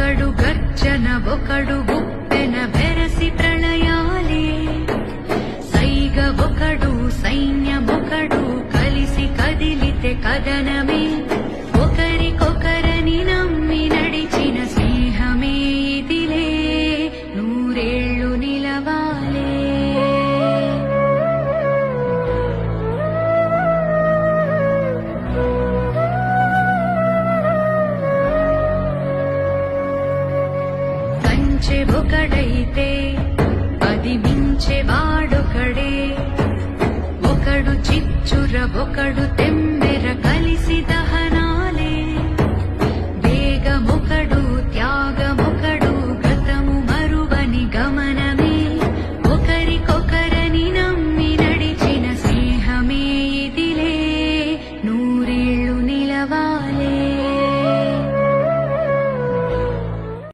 ఒకడు గర్జన ఒకడు గుప్పెన బెరసి ప్రళయాలే సైగ ఒకడు సైన్యమొకడు కలిసి కదిలితే కదనమే ఒకరికొకరని నమ్మి నడిచిన స్నేహమే ఇదిలే నూరేళ్లు నిలవాలే కంచె ఒకడైతే అది మించెవాడొకడే ఒకడు చిచ్చుర ఒకడు తెమ్మెర కలిసి దహ